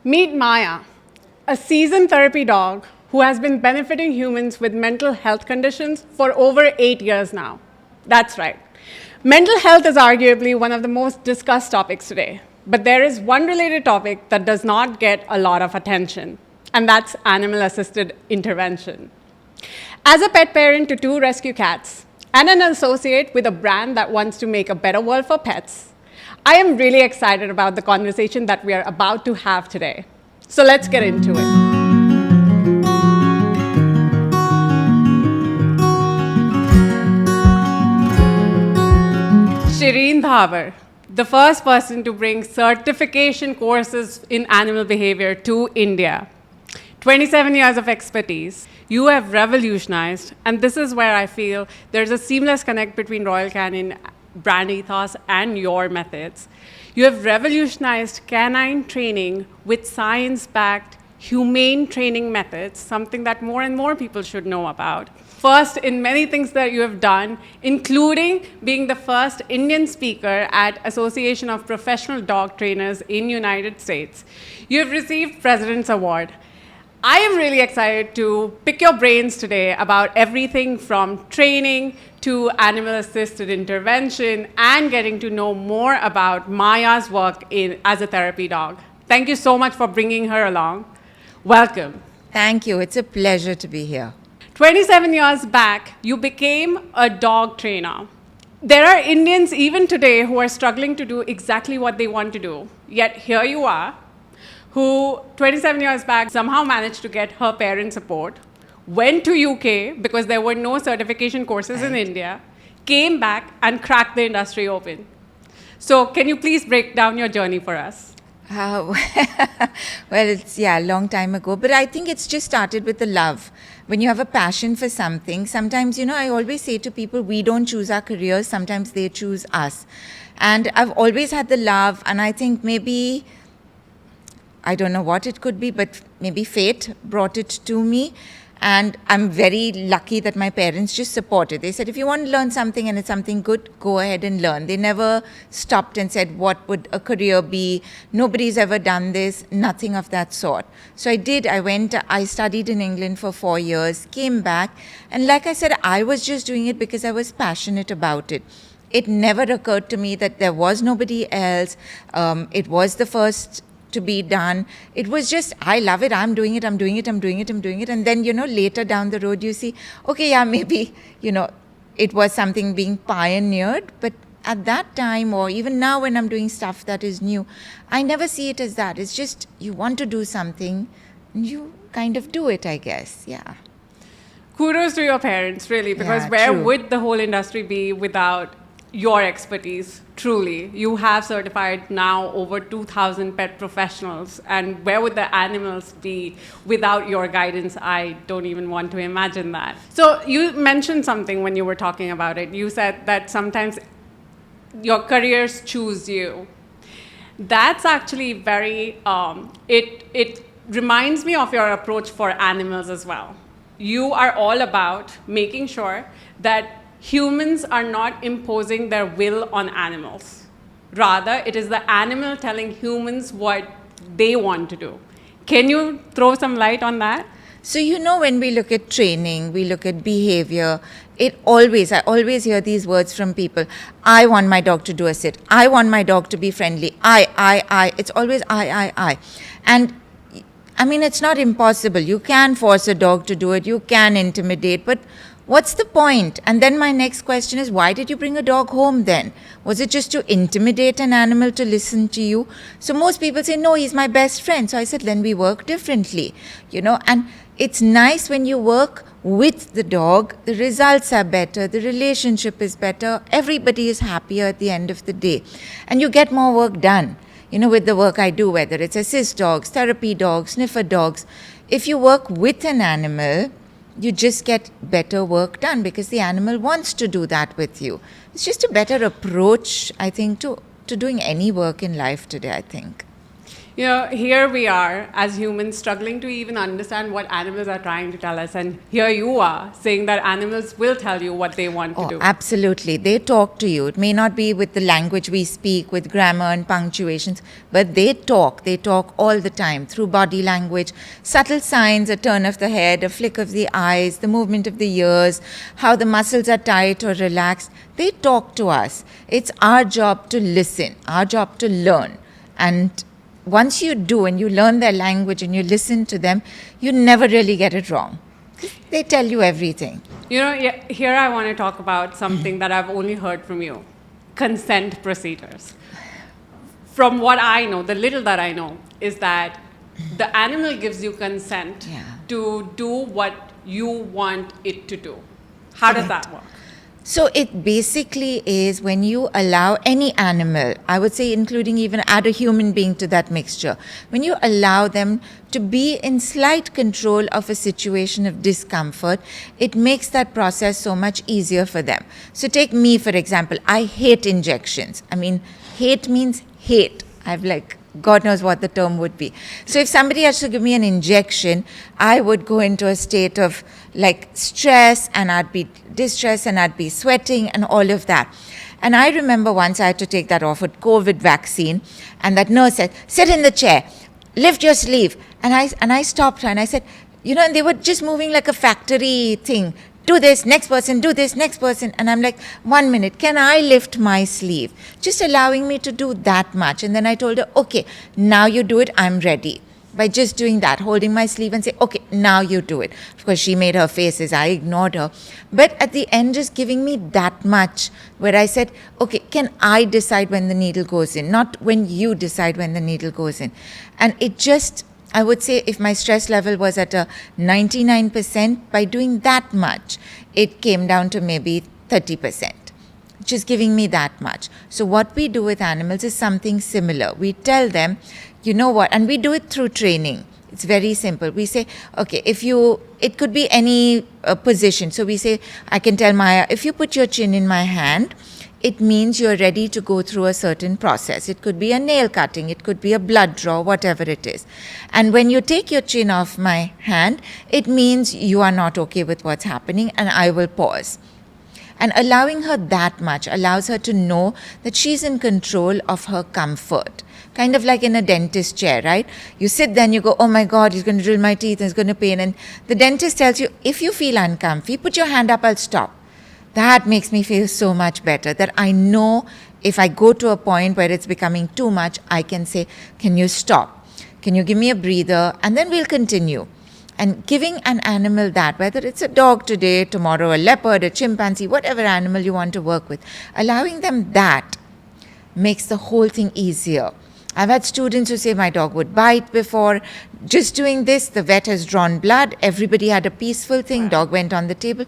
Meet Maya, a seasoned therapy dog who has been benefiting humans with mental health conditions for over 8 years now. That's right. Mental health is arguably one of the most discussed topics today, but there is one related topic that does not get a lot of attention, and that's animal-assisted intervention. As a pet parent to 2 rescue cats and an associate with a brand that wants to make a better world for pets, I am really excited about the conversation that we are about to have today. So let's get into it. Shirin Dhabhar, the first person to bring certification courses in animal behavior to India. 27 years of expertise. You have revolutionized, and this is where I feel there's a seamless connect between Royal Canin brand ethos and your methods. You have revolutionized canine training with science-backed, humane training methods, something that more and more people should know about. First in many things that you have done, including being the first Indian speaker at Association of Professional Dog Trainers in United States. You have received President's Award. I am really excited to pick your brains today about everything from training to animal-assisted intervention and getting to know more about Maya's work as a therapy dog. Thank you so much for bringing her along. Welcome. Thank you. It's a pleasure to be here. 27 years back, you became a dog trainer. There are Indians even today who are struggling to do exactly what they want to do. Yet here you are, who 27 years back somehow managed to get her parents' support, went to UK because there were no certification courses in India, came back and cracked the industry open. So can you please break down your journey for us? Well, it's, a long time ago. But I think it's just started with the love. When you have a passion for something, sometimes, I always say to people, we don't choose our careers, sometimes they choose us. And I've always had the love, and I think maybe, I don't know what it could be, but maybe fate brought it to me. And I'm very lucky that my parents just supported. They said, if you want to learn something and it's something good, go ahead and learn. They never stopped and said, what would a career be? Nobody's ever done this, nothing of that sort. So I did. I studied in England for 4 years, came back. And like I said, I was just doing it because I was passionate about it. It never occurred to me that there was nobody else. It was the first to be done. It was just, I love it, I'm doing it. And then, later down the road, you see, okay, maybe, it was something being pioneered, but at that time, or even now when I'm doing stuff that is new, I never see it as that. It's just, you want to do something, and you kind of do it, I guess, yeah. Kudos to your parents, really, because where true. would the whole industry be without your expertise? Truly, you have certified now over 2,000 pet professionals, and where would the animals be without your guidance? I don't even want to imagine that. So you mentioned something when you were talking about it. You said that sometimes your careers choose you. That's actually very, it reminds me of your approach for animals as well. You are all about making sure that humans are not imposing their will on animals. Rather, it is the animal telling humans what they want to do. Can you throw some light on that? So, when we look at training, we look at behavior, I always hear these words from people. I want my dog to do a sit. I want my dog to be friendly. I. It's always I. And I mean, it's not impossible. You can force a dog to do it. You can intimidate, but what's the point? And then my next question is, why did you bring a dog home then? Was it just to intimidate an animal to listen to you? So most people say, no, he's my best friend. So I said, then we work differently, and it's nice when you work with the dog, the results are better, the relationship is better, everybody is happier at the end of the day. And you get more work done, with the work I do, whether it's assist dogs, therapy dogs, sniffer dogs. If you work with an animal, you just get better work done because the animal wants to do that with you. It's just a better approach, I think, to doing any work in life today, I think. You know, here we are as humans struggling to even understand what animals are trying to tell us. And here you are saying that animals will tell you what they want to Oh, do. absolutely. They talk to you. It may not be with the language we speak, with grammar and punctuations, but they talk. They talk all the time through body language, subtle signs, a turn of the head, a flick of the eyes, the movement of the ears, how the muscles are tight or relaxed. They talk to us. It's our job to listen, our job to learn. And once you do and you learn their language and you listen to them, you never really get it wrong. They tell you everything. You know, here I want to talk about something that I've only heard from you: consent procedures. From what I know, the little that I know, is that the animal gives you consent to do what you want it to do. How does that work? So it basically is when you allow any animal, I would say including even add a human being to that mixture, when you allow them to be in slight control of a situation of discomfort, it makes that process so much easier for them. So take me, for example. I hate injections. I mean, hate means hate. I've like, God knows what the term would be. So if somebody has to give me an injection, I would go into a state of like stress, and I'd be distressed, and I'd be sweating and all of that. And I remember once I had to take that Oxford COVID vaccine, and that nurse said, "Sit in the chair, lift your sleeve." And I stopped her and I said, you know, and they were just moving like a factory thing. Do this, next person, do this, next person. And I'm like, 1 minute, can I lift my sleeve? Just allowing me to do that much. And then I told her, okay, now you do it, I'm ready. By just doing that, holding my sleeve and say, okay, now you do it. Of course, she made her faces, I ignored her. But at the end, just giving me that much, where I said, okay, can I decide when the needle goes in? Not when you decide when the needle goes in. And it just, I would say if my stress level was at a 99%, by doing that much, it came down to maybe 30%, just giving me that much. So what we do with animals is something similar. We tell them, you know what, and we do it through training. It's very simple. We say, okay, it could be any position. So we say, I can tell Maya, if you put your chin in my hand, it means you're ready to go through a certain process. It could be a nail cutting, it could be a blood draw, whatever it is. And when you take your chin off my hand, it means you are not okay with what's happening, and I will pause. And allowing her that much allows her to know that she's in control of her comfort. Kind of like in a dentist chair, right? You sit there and you go, oh my God, he's going to drill my teeth and it's going to pain. And the dentist tells you, if you feel uncomfy, put your hand up, I'll stop. That makes me feel so much better, that I know if I go to a point where it's becoming too much, I can say, can you stop? Can you give me a breather? And then we'll continue. And giving an animal that, whether it's a dog today, tomorrow a leopard, a chimpanzee, whatever animal you want to work with, allowing them that makes the whole thing easier. I've had students who say my dog would bite before. Just doing this, the vet has drawn blood, everybody had a peaceful thing, dog went on the table.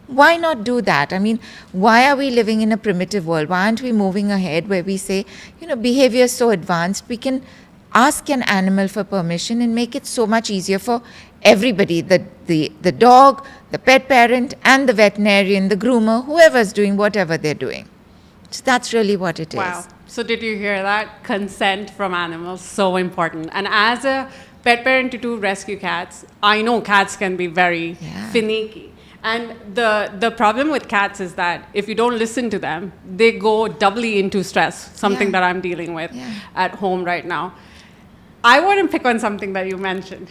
Why not do that? I mean, why are we living in a primitive world? Why aren't we moving ahead where we say, you know, behavior is so advanced, we can ask an animal for permission and make it so much easier for everybody, the dog, the pet parent, and the veterinarian, the groomer, whoever's doing whatever they're doing. So that's really what it is. Wow. So did you hear that? Consent from animals, so important. And as a pet parent to two rescue cats, I know cats can be very finicky. And the problem with cats is that if you don't listen to them, they go doubly into stress, something that I'm dealing with at home right now. I want to pick on something that you mentioned.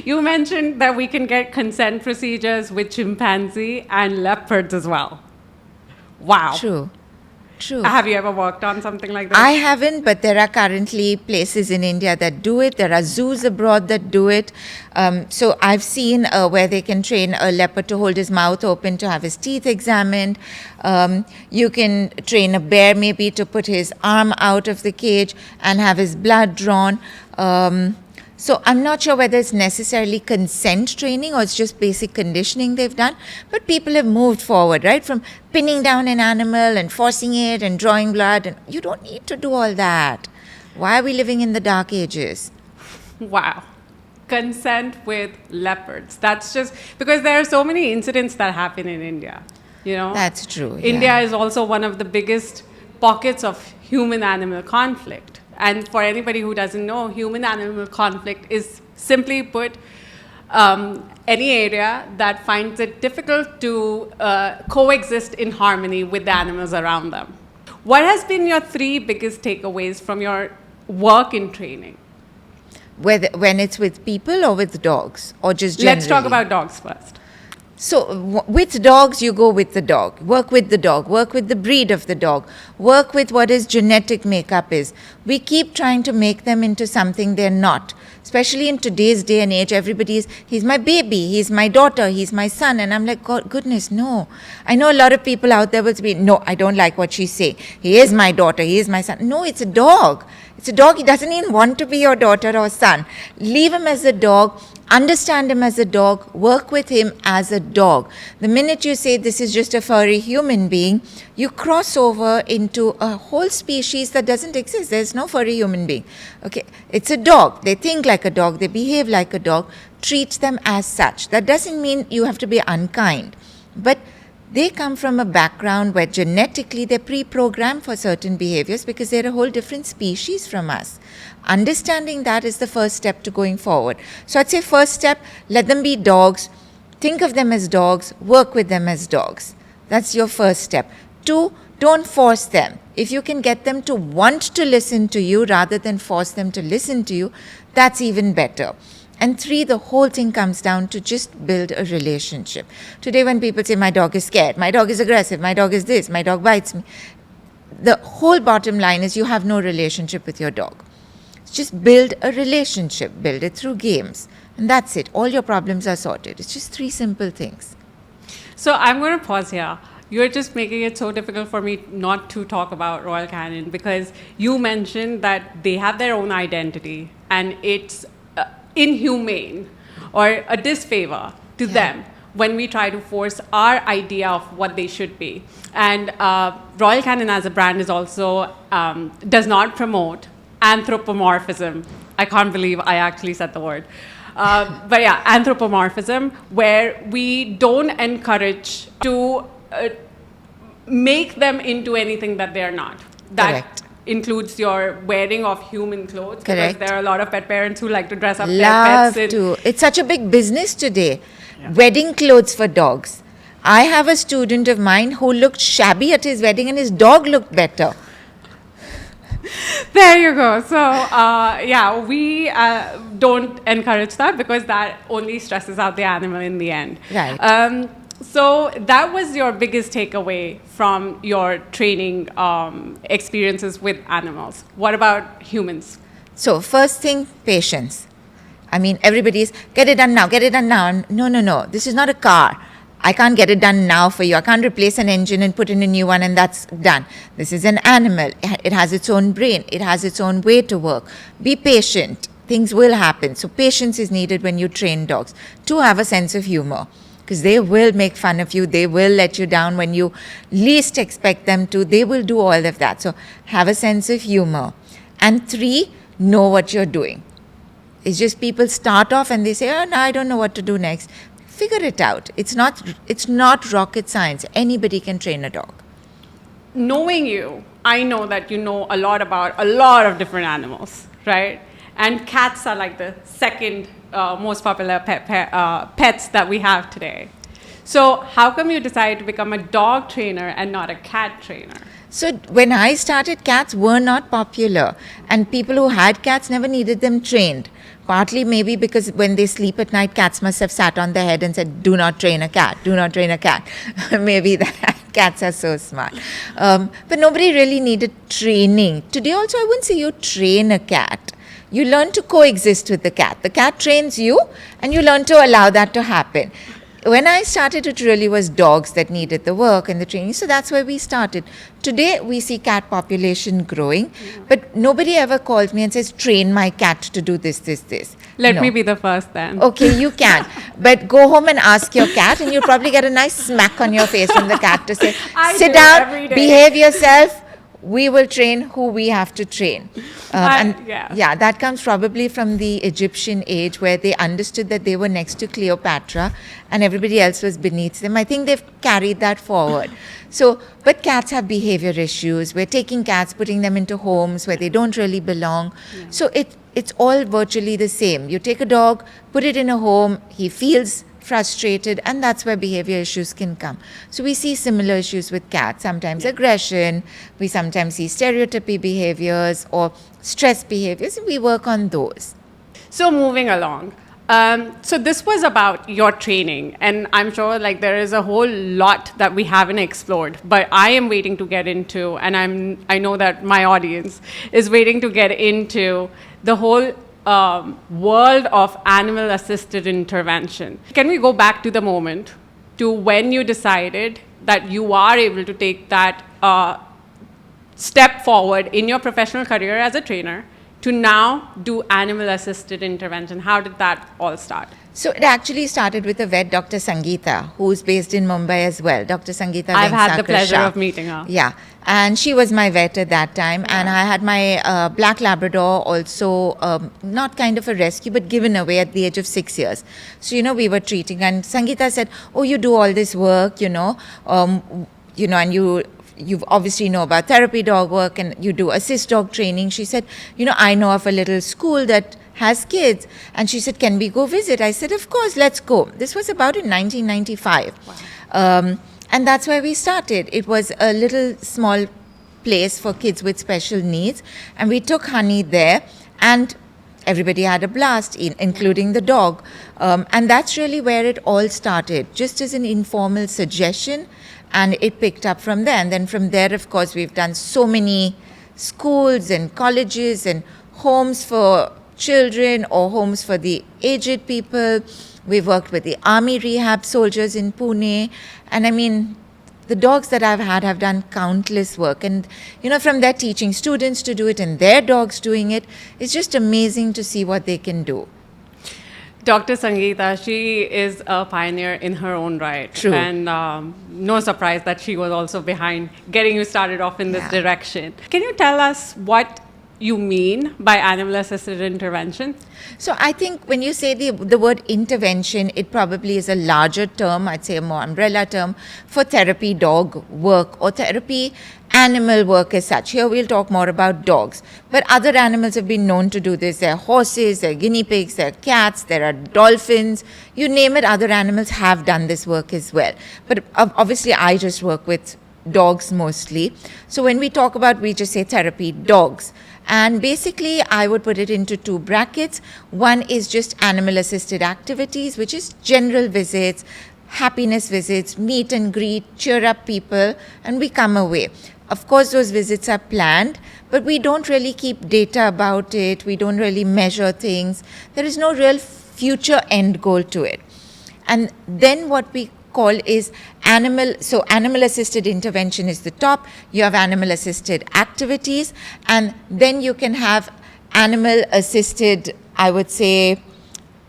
You mentioned that we can get consent procedures with chimpanzee and leopards as well. Wow. True. Have you ever worked on something like that? I haven't, but there are currently places in India that do it. There are zoos abroad that do it. So I've seen where they can train a leopard to hold his mouth open to have his teeth examined. You can train a bear maybe to put his arm out of the cage and have his blood drawn. So I'm not sure whether it's necessarily consent training or it's just basic conditioning they've done, but people have moved forward, right? From pinning down an animal and forcing it and drawing blood. And you don't need to do all that. Why are we living in the dark ages? Wow. Consent with leopards. That's just because there are so many incidents that happen in India. You know? That's true. India is also one of the biggest pockets of human-animal conflict. And for anybody who doesn't know, human-animal conflict is simply put any area that finds it difficult to coexist in harmony with the animals around them. What has been your 3 biggest takeaways from your work in training? When it's with people or with dogs, or just generally? Let's talk about dogs first. So with dogs, you go with the dog, work with the dog, work with the breed of the dog, work with what his genetic makeup is. We keep trying to make them into something they're not. Especially in today's day and age, he's my baby, he's my daughter, he's my son. And I'm like, God, goodness, no. I know a lot of people out there will be, no, I don't like what she's saying. He is my daughter, he is my son. No, it's a dog. It's a dog. He doesn't even want to be your daughter or son. Leave him as a dog. Understand him as a dog, work with him as a dog. The minute you say this is just a furry human being, you cross over into a whole species that doesn't exist. There's no furry human being. Okay, it's a dog. They think like a dog. They behave like a dog. Treat them as such. That doesn't mean you have to be unkind. But they come from a background where genetically they're pre-programmed for certain behaviors because they're a whole different species from us. Understanding that is the first step to going forward. So I'd say first step, let them be dogs. Think of them as dogs. Work with them as dogs. That's your first step. 2, don't force them. If you can get them to want to listen to you rather than force them to listen to you, that's even better. And 3, the whole thing comes down to just build a relationship. Today when people say, my dog is scared, my dog is aggressive, my dog is this, my dog bites me, the whole bottom line is you have no relationship with your dog. Just build a relationship, build it through games. And that's it. All your problems are sorted. It's just 3 simple things. So I'm going to pause here. You're just making it so difficult for me not to talk about Royal Canin because you mentioned that they have their own identity and it's inhumane or a disfavor to them when we try to force our idea of what they should be. And Royal Canin as a brand is also does not promote anthropomorphism. I can't believe I actually said the word. But yeah, anthropomorphism, where we don't encourage to make them into anything that they're not. That Correct. includes your wearing of human clothes. Correct. Because there are a lot of pet parents who like to dress up their Love pets. to. It's such a big business today. Wedding clothes for dogs. I have a student of mine who looked shabby at his wedding and his dog looked better. There you go. So, we don't encourage that because that only stresses out the animal in the end. Right. So that was your biggest takeaway from your training experiences with animals. What about humans? So first thing, patience. I mean, everybody's, get it done now, get it done now. No. This is not a car. I can't get it done now for you. I can't replace an engine and put in a new one and that's done. This is an animal. It has its own brain. It has its own way to work. Be patient. Things will happen. So patience is needed when you train dogs. 2, have a sense of humor. Because they will make fun of you. They will let you down when you least expect them to. They will do all of that. So have a sense of humor. And 3, know what you're doing. It's just people start off and they say, oh, no, I don't know what to do next. Figure it out. It's not rocket science. Anybody can train a dog. Knowing you, I know that you know a lot about a lot of different animals, right? And cats are like the second most popular pets that we have today. So how come you decided to become a dog trainer and not a cat trainer? So when I started, cats were not popular. And people who had cats never needed them trained. Partly maybe because when they sleep at night, cats must have sat on their head and said, do not train a cat, do not train a cat. Maybe that cats are so smart. But nobody really needed training. Today also, I wouldn't say you train a cat. You learn to coexist with the cat. The cat trains you and you learn to allow that to happen. When I started, it really was dogs that needed the work and the training. So that's where we started. Today, we see cat population growing, but nobody ever calls me and says, train my cat to do this. Let me be the first then. Okay, you can. But go home and ask your cat and you'll probably get a nice smack on your face from the cat to say, sit down, behave yourself, we will train who we have to train. Yeah, that comes probably from the Egyptian age, where they understood that they were next to Cleopatra and everybody else was beneath them. I think they've carried that forward. So, but cats have behavior issues. We're taking cats, putting them into homes where they don't really belong. Yeah. So it's all virtually the same. You take a dog, put it in a home, he feels frustrated, and that's where behavior issues can come. So we see similar issues with cats, sometimes aggression, we sometimes see stereotypy behaviors or stress behaviors, and we work on those. So moving along, so this was about your training, and I'm sure like there is a whole lot that we haven't explored, but I am waiting to get into, and I know that my audience is waiting to get into the whole world of animal-assisted intervention. Can we go back to the moment to when you decided that you are able to take that step forward in your professional career as a trainer to now do animal-assisted intervention? How did that all start? So it actually started with a vet, Dr. Sangeeta, who's based in Mumbai as well. Dr. Sangeeta I've had the pleasure of meeting her. Yeah, and she was my vet at that time. And I had my black Labrador also, not kind of a rescue, but given away at the age of 6 years. So, we were treating, and Sangeeta said, oh, you do all this work, and you obviously know about therapy dog work and you do assist dog training. She said, I know of a little school that has kids. And she said, can we go visit? I said, of course, let's go. This was about in 1995. Wow. And that's where we started. It was a little small place for kids with special needs. And we took Honey there, and everybody had a blast, including the dog. And that's really where it all started, just as an informal suggestion. And it picked up from there. And then from there, of course, we've done so many schools and colleges and homes for children or homes for the aged people. We've worked with the army rehab soldiers in Pune. And I mean, the dogs that I've had have done countless work. And, from their teaching students to do it and their dogs doing it, it's just amazing to see what they can do. Dr. Sangeeta, she is a pioneer in her own right. True. And no surprise that she was also behind getting you started off in this direction. Can you tell us what you mean by animal-assisted intervention? So I think when you say the word intervention, it probably is a larger term, I'd say a more umbrella term for therapy dog work or therapy animal work as such. Here we'll talk more about dogs. But other animals have been known to do this. There are horses, there are guinea pigs, there are cats, there are dolphins. You name it, other animals have done this work as well. But obviously I just work with dogs mostly. So when we talk about, we just say therapy dogs. And basically, I would put it into two brackets. One is just animal-assisted activities, which is general visits, happiness visits, meet and greet, cheer up people, and we come away. Of course, those visits are planned, but we don't really keep data about it. We don't really measure things. There is no real future end goal to it. And then what we call is animal-assisted intervention is the top. You have animal-assisted activities, and then you can have animal-assisted, I would say,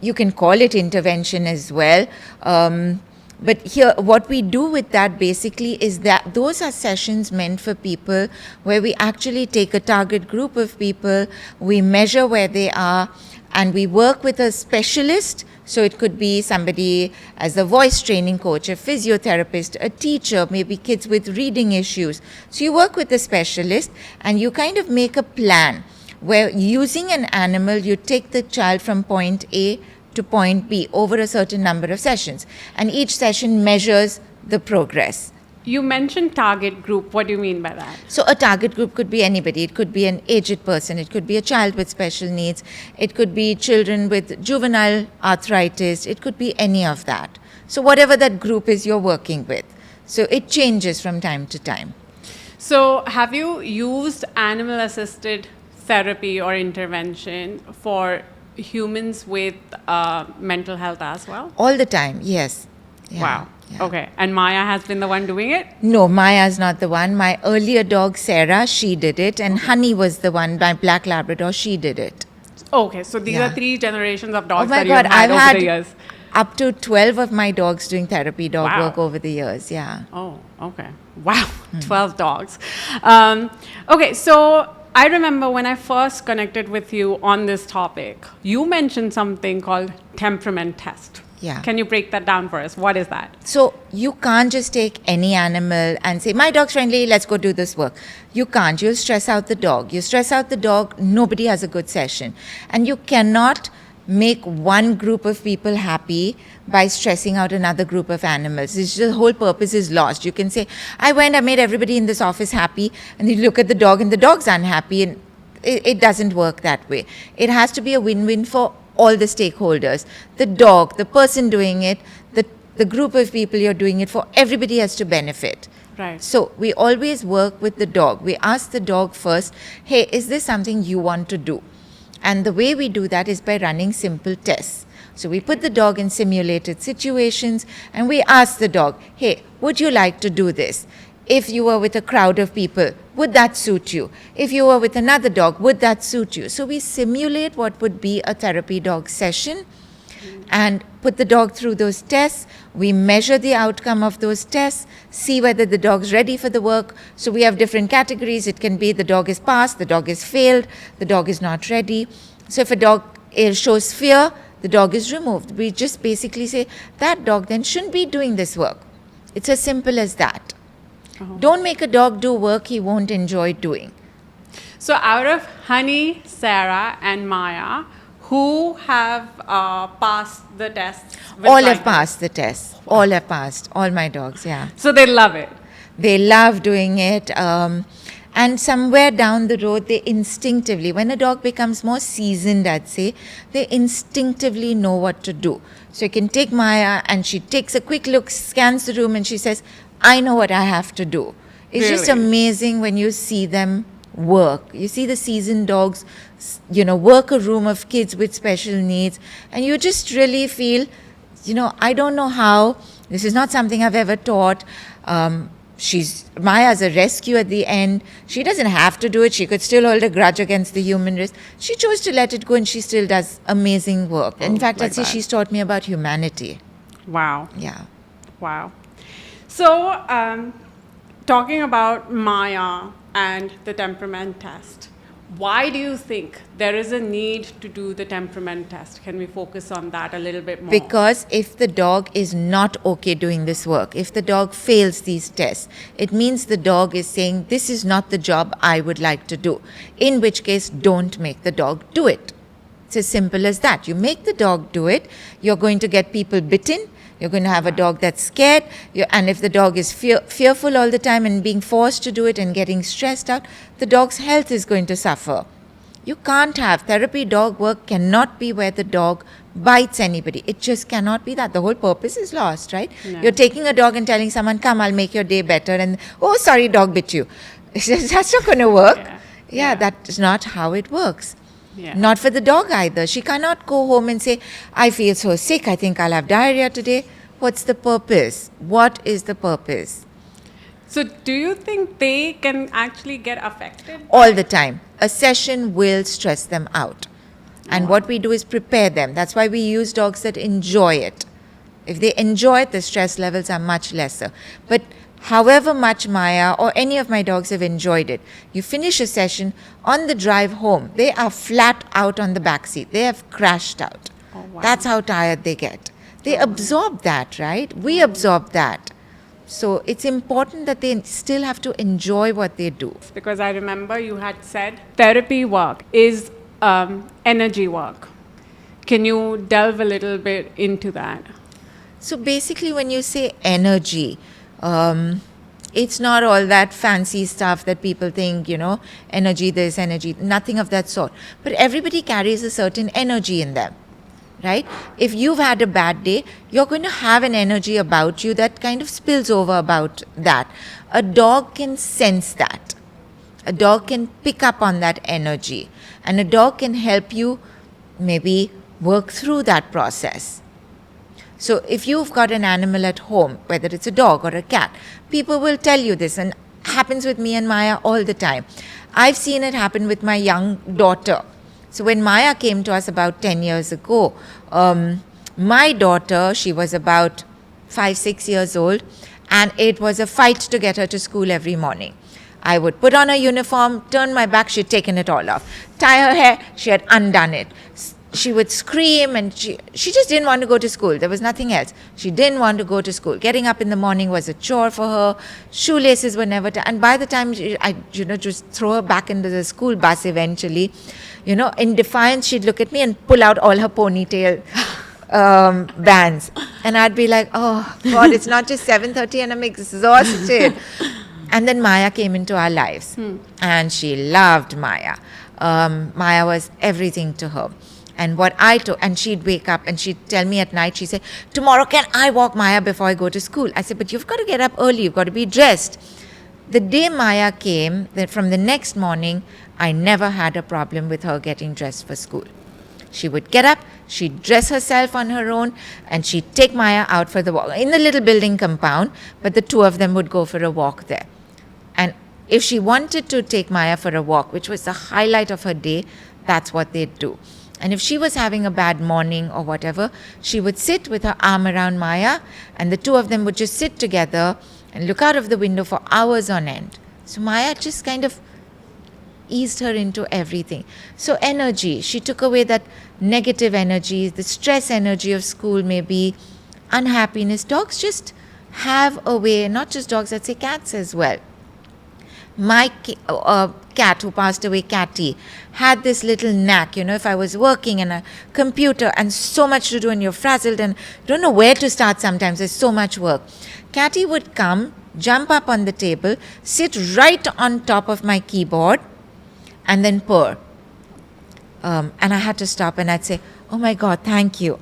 you can call it intervention as well. But here, what we do with that basically is that those are sessions meant for people where we actually take a target group of people, we measure where they are, and we work with a specialist. So it could be somebody as a voice training coach, a physiotherapist, a teacher, maybe kids with reading issues. So you work with a specialist and you kind of make a plan where using an animal, you take the child from point A to point B over a certain number of sessions. And each session measures the progress. You mentioned target group. What do you mean by that? So a target group could be anybody. It could be an aged person. It could be a child with special needs. It could be children with juvenile arthritis. It could be any of that. So whatever that group is you're working with. So it changes from time to time. So have you used animal-assisted therapy or intervention for humans with mental health as well? All the time, yes. Yeah. Wow. Yeah. Okay. And Maya has been the one doing it? No, Maya's not the one. My earlier dog, Sarah, she did it. And Honey was the one, my black Labrador, she did it. Okay. So these are 3 generations of dogs that God, you've had over the years. up to 12 of my dogs doing therapy dog Wow. work over the years. Yeah. Oh, okay. Wow, 12 dogs. Okay, so I remember when I first connected with you on this topic, you mentioned something called temperament test. Yeah. Can you break that down for us? What is that? So you can't just take any animal and say, my dog's friendly, let's go do this work. You can't. You'll stress out the dog. You stress out the dog, nobody has a good session. And you cannot make one group of people happy by stressing out another group of animals. It's just, the whole purpose is lost. You can say, I made everybody in this office happy, and you look at the dog and the dog's unhappy, and it doesn't work that way. It has to be a win-win for all the stakeholders. The dog, the person doing it, the group of people you're doing it for, everybody has to benefit. Right. So we always work with the dog. We ask the dog first, hey, is this something you want to do? And the way we do that is by running simple tests. So we put the dog in simulated situations and we ask the dog, hey, would you like to do this? If you were with a crowd of people, would that suit you? If you were with another dog, would that suit you? So we simulate what would be a therapy dog session and put the dog through those tests. We measure the outcome of those tests, see whether the dog's ready for the work. So we have different categories. It can be the dog is passed, the dog is failed, the dog is not ready. So if a dog shows fear, the dog is removed. We just basically say, that dog then shouldn't be doing this work. It's as simple as that. Don't make a dog do work he won't enjoy doing. So out of Honey, Sarah, and Maya, who have passed the tests? with All have Tiger? passed the test. All have passed. All my dogs, yeah. So they love it. They love doing it. And somewhere down the road, they instinctively, when a dog becomes more seasoned, I'd say, they instinctively know what to do. So you can take Maya and she takes a quick look, scans the room and she says, I know what I have to do. It's just Really? amazing when you see them work. You see the seasoned dogs, work a room of kids with special needs, and you just really feel, I don't know how. This is not something I've ever taught. Maya's a rescue at the end. She doesn't have to do it. She could still hold a grudge against the human race. She chose to let it go, and she still does amazing work. In fact, like I'd say that. she's taught me about humanity. Wow. Yeah. Wow. So, talking about Maya and the temperament test, why do you think there is a need to do the temperament test? Can we focus on that a little bit more? Because if the dog is not okay doing this work, if the dog fails these tests, it means the dog is saying, this is not the job I would like to do. In which case, don't make the dog do it. It's as simple as that. You make the dog do it, you're going to get people bitten, you're going to have a dog that's scared, and if the dog is fearful all the time and being forced to do it and getting stressed out, the dog's health is going to suffer. You can't have therapy dog work cannot be where the dog bites anybody. It just cannot be that. The whole purpose is lost, right? No. You're taking a dog and telling someone, come, I'll make your day better, and oh, sorry, dog bit you. That's not going to work. Yeah, that is not how it works. Yeah. Not for the dog either. She cannot go home and say, I feel so sick, I think I'll have diarrhea today. What's the purpose? What is the purpose? So, do you think they can actually get affected? All the time. A session will stress them out. And what we do is prepare them. That's why we use dogs that enjoy it. If they enjoy it, the stress levels are much lesser. But however much Maya or any of my dogs have enjoyed it, you finish a session, on the drive home, they are flat out on the back seat. They have crashed out. Oh, wow. That's how tired they get. They absorb that, right? We absorb that. So it's important that they still have to enjoy what they do. Because I remember you had said therapy work is energy work. Can you delve a little bit into that? So basically when you say energy, it's not all that fancy stuff that people think, energy this, energy, nothing of that sort. But everybody carries a certain energy in them, right? If you've had a bad day, you're going to have an energy about you that kind of spills over about that. A dog can sense that. A dog can pick up on that energy. And a dog can help you maybe work through that process. So if you've got an animal at home, whether it's a dog or a cat, people will tell you this, and it happens with me and Maya all the time. I've seen it happen with my young daughter. So when Maya came to us about 10 years ago, My daughter, she was about 5-6 years old, and it was a fight to get her to school every morning. I would put on her uniform, turn my back, she'd taken it all off. Tie her hair, she had undone it. She would scream, and she just didn't want to go to school. There was nothing else. She didn't want to go to school. Getting up in the morning was a chore for her. Shoelaces were never and by the time I just throw her back into the school bus eventually, in defiance, she'd look at me and pull out all her ponytail bands. And I'd be like, oh God, it's not just 7:30 and I'm exhausted. And then Maya came into our lives, and she loved Maya. Maya was everything to her. And what I took, and she'd wake up and she'd tell me at night, she'd say, tomorrow can I walk Maya before I go to school? I said, but you've got to get up early, you've got to be dressed. The day Maya came, from the next morning, I never had a problem with her getting dressed for school. She would get up, she'd dress herself on her own, and she'd take Maya out for the walk in the little building compound, but the two of them would go for a walk there. And if she wanted to take Maya for a walk, which was the highlight of her day, that's what they'd do. And if she was having a bad morning or whatever, she would sit with her arm around Maya, and the two of them would just sit together and look out of the window for hours on end. So Maya just kind of eased her into everything. So energy, she took away that negative energy, the stress energy of school, maybe unhappiness. Dogs just have a way, not just dogs, I'd say cats as well. My cat who passed away, Catty, had this little knack, if I was working in a computer and so much to do and you're frazzled and you don't know where to start sometimes, there's so much work. Catty would come, jump up on the table, sit right on top of my keyboard and then purr. And I had to stop and I'd say, oh my God, thank you.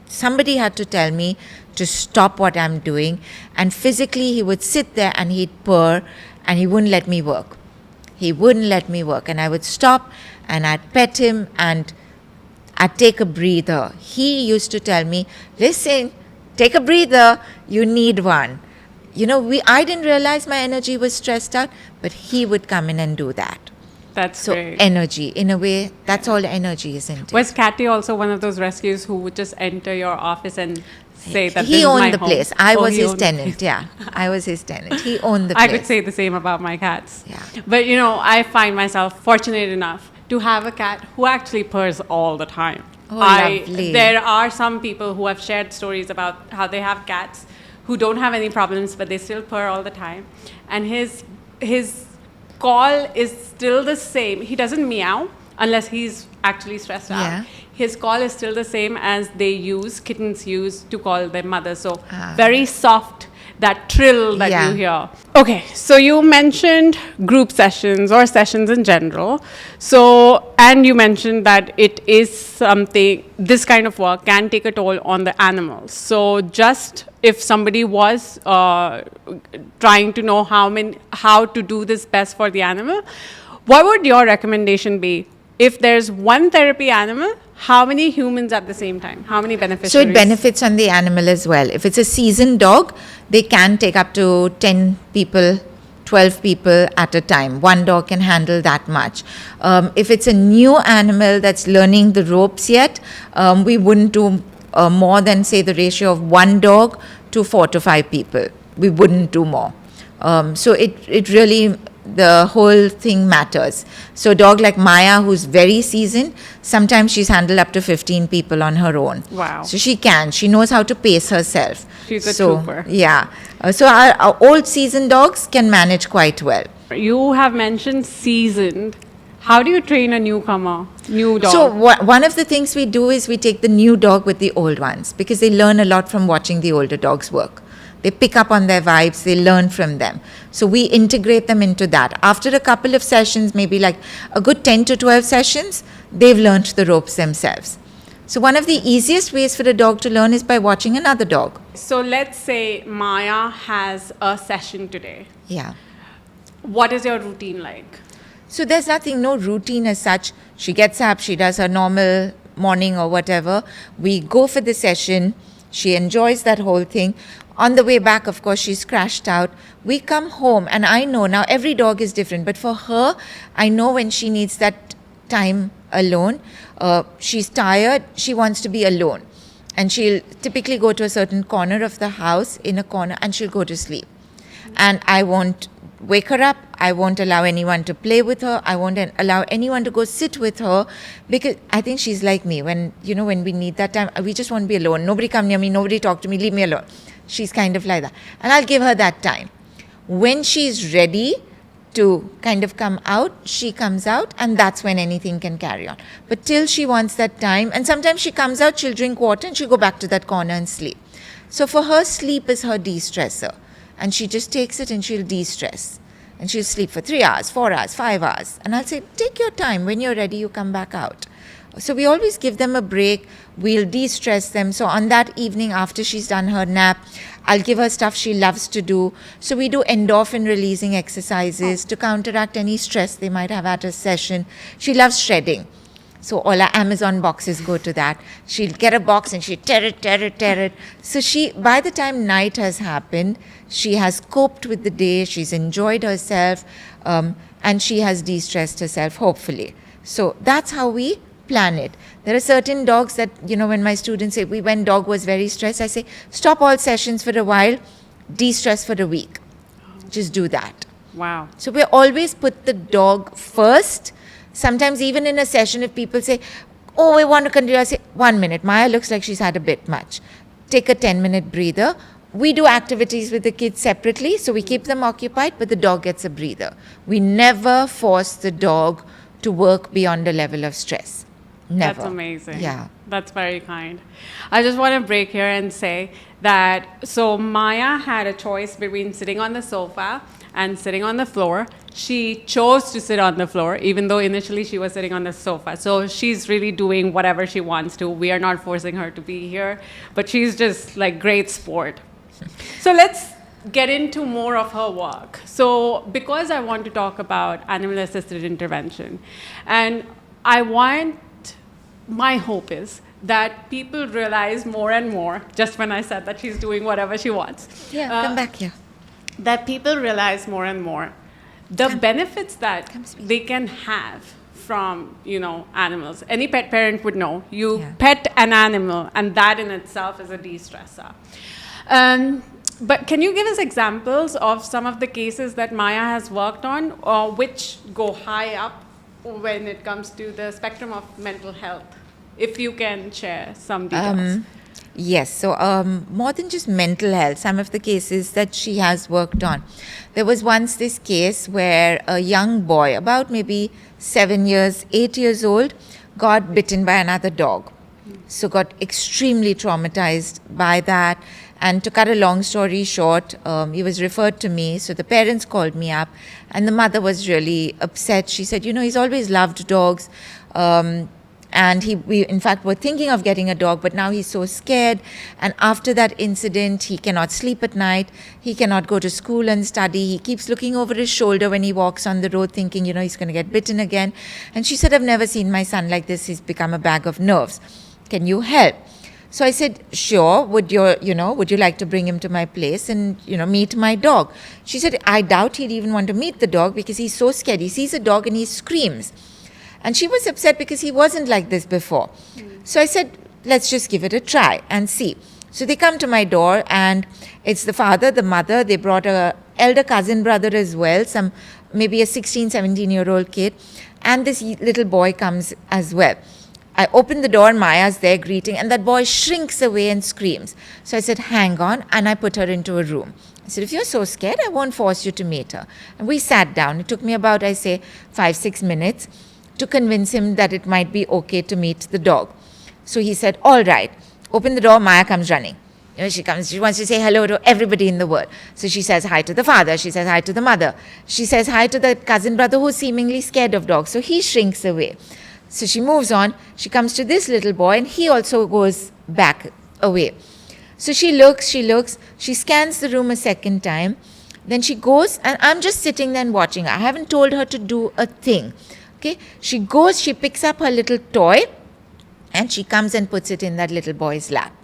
Somebody had to tell me to stop what I'm doing. And physically he would sit there and he'd purr, and he wouldn't let me work. He wouldn't let me work. And I would stop and I'd pet him and I'd take a breather. He used to tell me, listen, take a breather, you need one. I didn't realize my energy was stressed out, but he would come in and do that. That's great. So energy, in a way, that's all energy, isn't it? Was Catty also one of those rescues who would just enter your office and say that he owned the home? place. I was his tenant. Yeah, I was his tenant. He owned the place. I could say the same about my cats. Yeah. But I find myself fortunate enough to have a cat who actually purrs all the time. Oh, lovely. There are some people who have shared stories about how they have cats who don't have any problems, but they still purr all the time. And his call is still the same. He doesn't meow unless he's actually stressed out. Yeah. His call is still the same as kittens use to call their mother. So very soft, that trill that you hear. Okay, so you mentioned group sessions or sessions in general. So, and you mentioned that it is something, this kind of work can take a toll on the animals. So just if somebody was trying to know how to do this best for the animal, what would your recommendation be? If there's one therapy animal, how many humans at the same time? How many beneficiaries? So it benefits on the animal as well. If it's a seasoned dog, they can take up to 10 people, 12 people at a time. One dog can handle that much. If it's a new animal that's learning the ropes yet, we wouldn't do more than, say, the ratio of one dog to 4 to 5 people. We wouldn't do more. So it really, the whole thing matters. So a dog like Maya, who's very seasoned, sometimes she's handled up to 15 people on her own. Wow. So she knows how to pace herself. She's a trooper. Yeah. So our old seasoned dogs can manage quite well. You have mentioned seasoned. How do you train a new dog? So one of the things we do is we take the new dog with the old ones, because they learn a lot from watching the older dogs work. They pick up on their vibes, they learn from them. So we integrate them into that. After a couple of sessions, maybe like a good 10 to 12 sessions, they've learned the ropes themselves. So one of the easiest ways for a dog to learn is by watching another dog. So let's say Maya has a session today. Yeah. What is your routine like? So there's no routine as such. She gets up, she does her normal morning or whatever. We go for the session. She enjoys that whole thing. On the way back, of course, she's crashed out. We come home, and I know now every dog is different, but for her, I know when she needs that time alone. She's tired, she wants to be alone. and she'll typically go to a certain corner of the house, in a corner, and she'll go to sleep. And I won't wake her up. I won't allow anyone to play with her. I won't allow anyone to go sit with her, because I think she's like me. When we need that time, we just want to be alone. Nobody come near me. Nobody talk to me. Leave me alone. She's kind of like that. And I'll give her that time. When she's ready to kind of come out, she comes out, and that's when anything can carry on. But till she wants that time, and sometimes she comes out, she'll drink water, and she'll go back to that corner and sleep. So for her, sleep is her de-stressor. And she just takes it and she'll de-stress. And she'll sleep for 3 hours, 4 hours, 5 hours. And I'll say, take your time. When you're ready, you come back out. So we always give them a break. We'll de-stress them. So on that evening after she's done her nap, I'll give her stuff she loves to do. So we do endorphin releasing exercises to counteract any stress they might have at a session. She loves shredding. So all our Amazon boxes go to that. She'll get a box and she'll tear it. So by the time night has happened, she has coped with the day, she's enjoyed herself, and she has de-stressed herself, hopefully. So that's how we plan it. There are certain dogs that, when my students say, when dog was very stressed, I say, stop all sessions for a while, de-stress for a week. Just do that. Wow. So we always put the dog first. Sometimes even in a session, if people say, oh, we want to continue, I say, 1 minute. Maya looks like she's had a bit much. Take a 10-minute breather. We do activities with the kids separately, so we keep them occupied, but the dog gets a breather. We never force the dog to work beyond a level of stress. Never. That's amazing. Yeah. That's very kind. I just want to break here and say that, so Maya had a choice between sitting on the sofa and sitting on the floor. She chose to sit on the floor, even though initially she was sitting on the sofa. So she's really doing whatever she wants to. We are not forcing her to be here, but she's just like great sport. So let's get into more of her work. So because I want to talk about animal-assisted intervention, and my hope is that people realize more and more, just when I said that she's doing whatever she wants. Yeah, come back here. That people realize more and more the benefits that they can have from, animals. Any pet parent would know. You pet an animal, and that in itself is a de-stressor. But can you give us examples of some of the cases that Maya has worked on, or which go high up when it comes to the spectrum of mental health? If you can share some details. Yes, so more than just mental health, some of the cases that she has worked on. There was once this case where a young boy, about maybe 8 years old, got bitten by another dog. So got extremely traumatized by that. And to cut a long story short, he was referred to me. So the parents called me up, and the mother was really upset. She said, he's always loved dogs. And we in fact were thinking of getting a dog, but now he's so scared. And after that incident, he cannot sleep at night. He cannot go to school and study. He keeps looking over his shoulder when he walks on the road, thinking, he's going to get bitten again. And she said, I've never seen my son like this. He's become a bag of nerves. Can you help? So I said, sure. Would you like to bring him to my place and, meet my dog? She said, I doubt he'd even want to meet the dog because he's so scared. He sees a dog and he screams. And she was upset because he wasn't like this before. So I said, let's just give it a try and see. So they come to my door, and it's the father, the mother. They brought a elder cousin brother as well, maybe a 16, 17-year-old kid. And this little boy comes as well. I open the door, Maya's there greeting, and that boy shrinks away and screams. So I said, hang on, and I put her into a room. I said, if you're so scared, I won't force you to meet her. And we sat down. It took me about, 5-6 minutes to convince him that it might be okay to meet the dog. So he said, all right. Open the door, Maya comes running. She comes, she wants to say hello to everybody in the world. So she says hi to the father, she says hi to the mother. She says hi to the cousin brother who's seemingly scared of dogs. So he shrinks away. So she moves on, she comes to this little boy, and he also goes back away. So she looks, she scans the room a second time. Then she goes, and I'm just sitting there and watching her. I haven't told her to do a thing. Okay, she goes, she picks up her little toy, and she comes and puts it in that little boy's lap.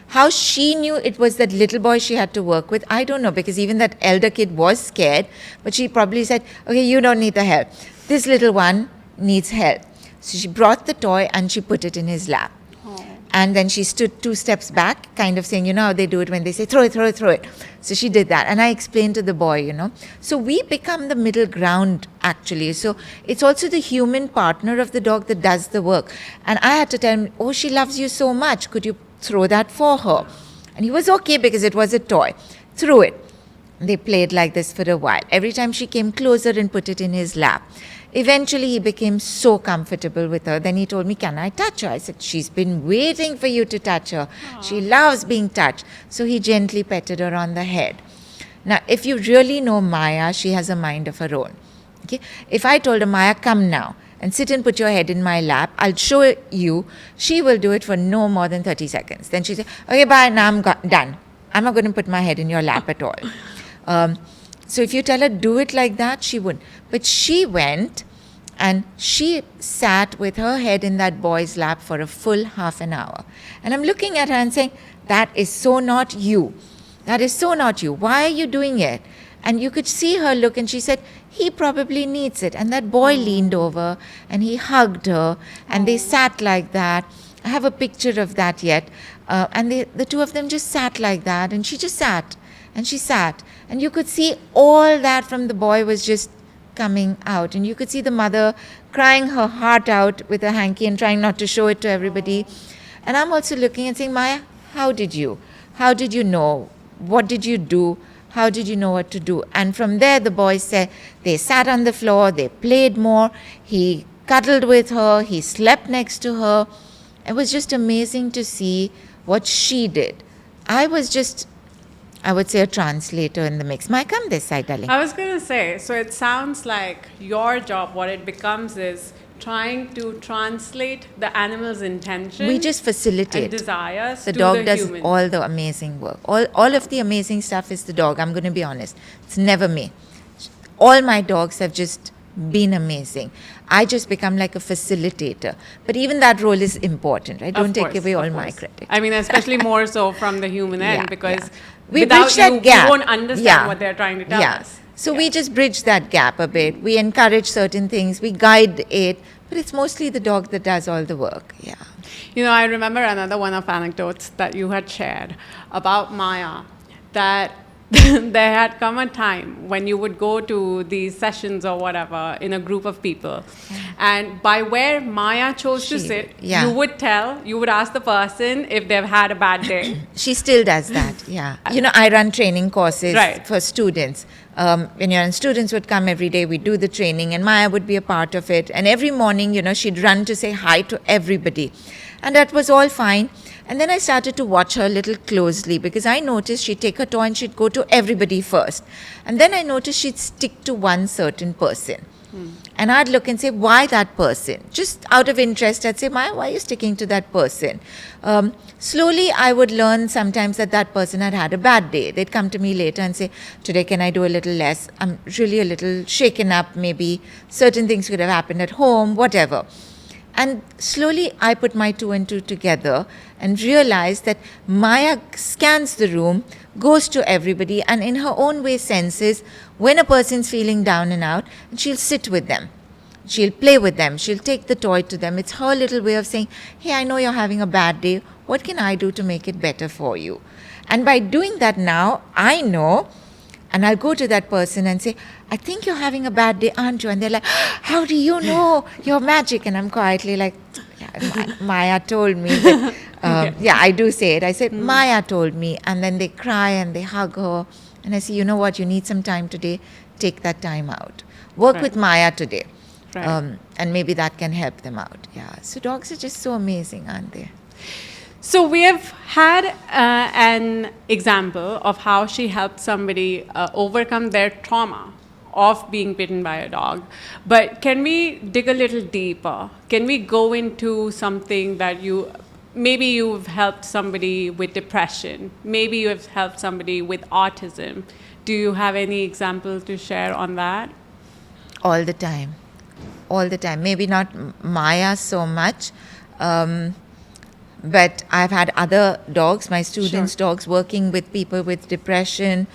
How she knew it was that little boy she had to work with, I don't know, because even that elder kid was scared, but she probably said, okay, you don't need the help. This little one needs help. So she brought the toy and she put it in his lap. And then she stood 2 steps back, kind of saying, you know how they do it when they say, throw it, throw it, throw it. So she did that. And I explained to the boy, you know. So we become the middle ground, actually. So it's also the human partner of the dog that does the work. And I had to tell him, oh, she loves you so much. Could you throw that for her? And he was okay because it was a toy. Threw it. They played like this for a while. Every time she came closer and put it in his lap. Eventually, he became so comfortable with her. Then he told me, can I touch her? I said, she's been waiting for you to touch her. Aww. She loves being touched. So he gently petted her on the head. Now, if you really know Maya, she has a mind of her own. Okay? If I told her, Maya, come now and sit and put your head in my lap, I'll show you. She will do it for no more than 30 seconds. Then she said, okay, bye, now I'm done. I'm not going to put my head in your lap at all. So if you tell her, do it like that, she wouldn't. But she went and she sat with her head in that boy's lap for a full half an hour. And I'm looking at her and saying, that is so not you. That is so not you. Why are you doing it? And you could see her look, and she said, he probably needs it. And that boy leaned over and he hugged her, and they sat like that. I have a picture of that yet. And the two of them just sat like that, and she just sat. And she sat. And you could see all that from the boy was just coming out. And you could see the mother crying her heart out with a hanky and trying not to show it to everybody. And I'm also looking and saying, Maya, how did you? How did you know? What did you do? How did you know what to do? And from there, the boys said, they sat on the floor, they played more, he cuddled with her, he slept next to her. It was just amazing to see what she did. I was just, I would say, a translator in the mix. Maya, come this side, darling. I was going to say, so it sounds like your job, what it becomes is trying to translate the animal's intention. We just facilitate. And desires the to dog the does human. all the amazing work. All of the amazing stuff is the dog. I'm going to be honest. It's never me. All my dogs have just been amazing. I just become like a facilitator. But even that role is important. I don't take away all my credit. I mean, especially more so from the human end, because we without bridge that you, gap. we won't understand what they're trying to tell us. So we just bridge that gap a bit. We encourage certain things. We guide it. But it's mostly the dog that does all the work. Yeah. You know, I remember another one of anecdotes that you had shared about Maya, that there had come a time when you would go to these sessions or whatever in a group of people, and by where Maya chose to sit, you would ask the person if they've had a bad day. She still does that, yeah. You know, I run training courses for students. When your students would come every day, we'd do the training, and Maya would be a part of it. And every morning, you know, she'd run to say hi to everybody. And that was all fine. And then I started to watch her a little closely, because I noticed she'd take her toy and she'd go to everybody first. And then I noticed she'd stick to one certain person. And I'd look and say, why that person? Just out of interest, I'd say, Maya, why are you sticking to that person? Slowly, I would learn sometimes that person had had a bad day. They'd come to me later and say, today, can I do a little less? I'm really a little shaken up, maybe. Certain things could have happened at home, whatever. And slowly, I put my 2 and 2 together and realized that Maya scans the room, goes to everybody, and in her own way senses when a person's feeling down and out, and she'll sit with them. She'll play with them. She'll take the toy to them. It's her little way of saying, hey, I know you're having a bad day. What can I do to make it better for you? And by doing that now, I know, and I'll go to that person and say, I think you're having a bad day, aren't you? And they're like, how do you know? You're magic. And I'm quietly like, Maya told me. But, I do say it. I said, Maya told me. And then they cry and they hug her. And I say, you know what? You need some time today. Take that time out. Work with Maya today. And maybe that can help them out. Yeah. So dogs are just so amazing, aren't they? So we have had an example of how she helped somebody overcome their trauma of being bitten by a dog. But can we dig a little deeper? Can we go into something that maybe you've helped somebody with depression, maybe you have helped somebody with autism. Do you have any example to share on that? All the time. All the time. Maybe not Maya so much. But I've had other dogs, my students' dogs, working with people with depression.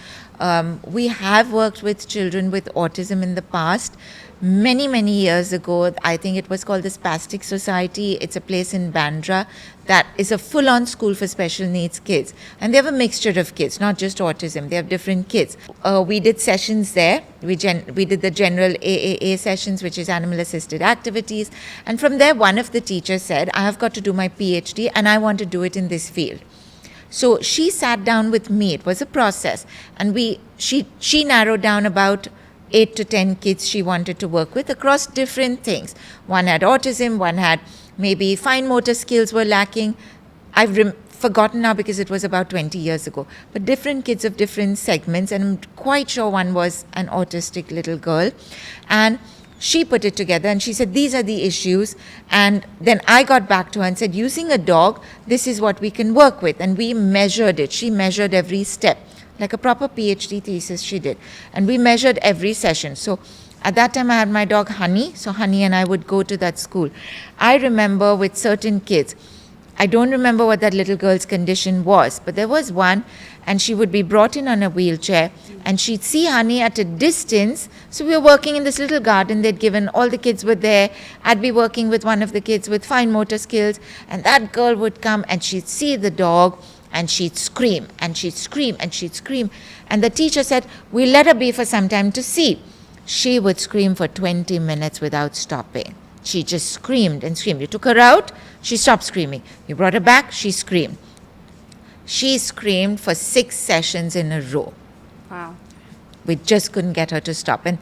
We have worked with children with autism in the past. many, many years ago. I think it was called the Spastic Society. It's a place in Bandra that is a full-on school for special needs kids. And they have a mixture of kids, not just autism. They have different kids. We did sessions there. We did the general AAA sessions, which is animal-assisted activities. And from there, one of the teachers said, I have got to do my PhD and I want to do it in this field. So she sat down with me. It was a process. And she narrowed down about 8 to 10 kids she wanted to work with across different things. One had autism, one had maybe fine motor skills were lacking. I've forgotten now because it was about 20 years ago. But different kids of different segments, and I'm quite sure one was an autistic little girl. And she put it together and she said, these are the issues. And then I got back to her and said, using a dog, this is what we can work with. And we measured it. She measured every step. Like a proper PhD thesis she did. And we measured every session. So at that time I had my dog Honey. So Honey and I would go to that school. I remember with certain kids, I don't remember what that little girl's condition was, but there was one and she would be brought in on a wheelchair and she'd see Honey at a distance. So we were working in this little garden. They'd given, all the kids were there. I'd be working with one of the kids with fine motor skills, and that girl would come and she'd see the dog and she'd scream and she'd scream and she'd scream. And the teacher said, we'll let her be for some time to see. She would scream for 20 minutes without stopping. She just screamed and screamed. You took her out, she stopped screaming. You brought her back, she screamed. She screamed for 6 sessions in a row. Wow. We just couldn't get her to stop. And,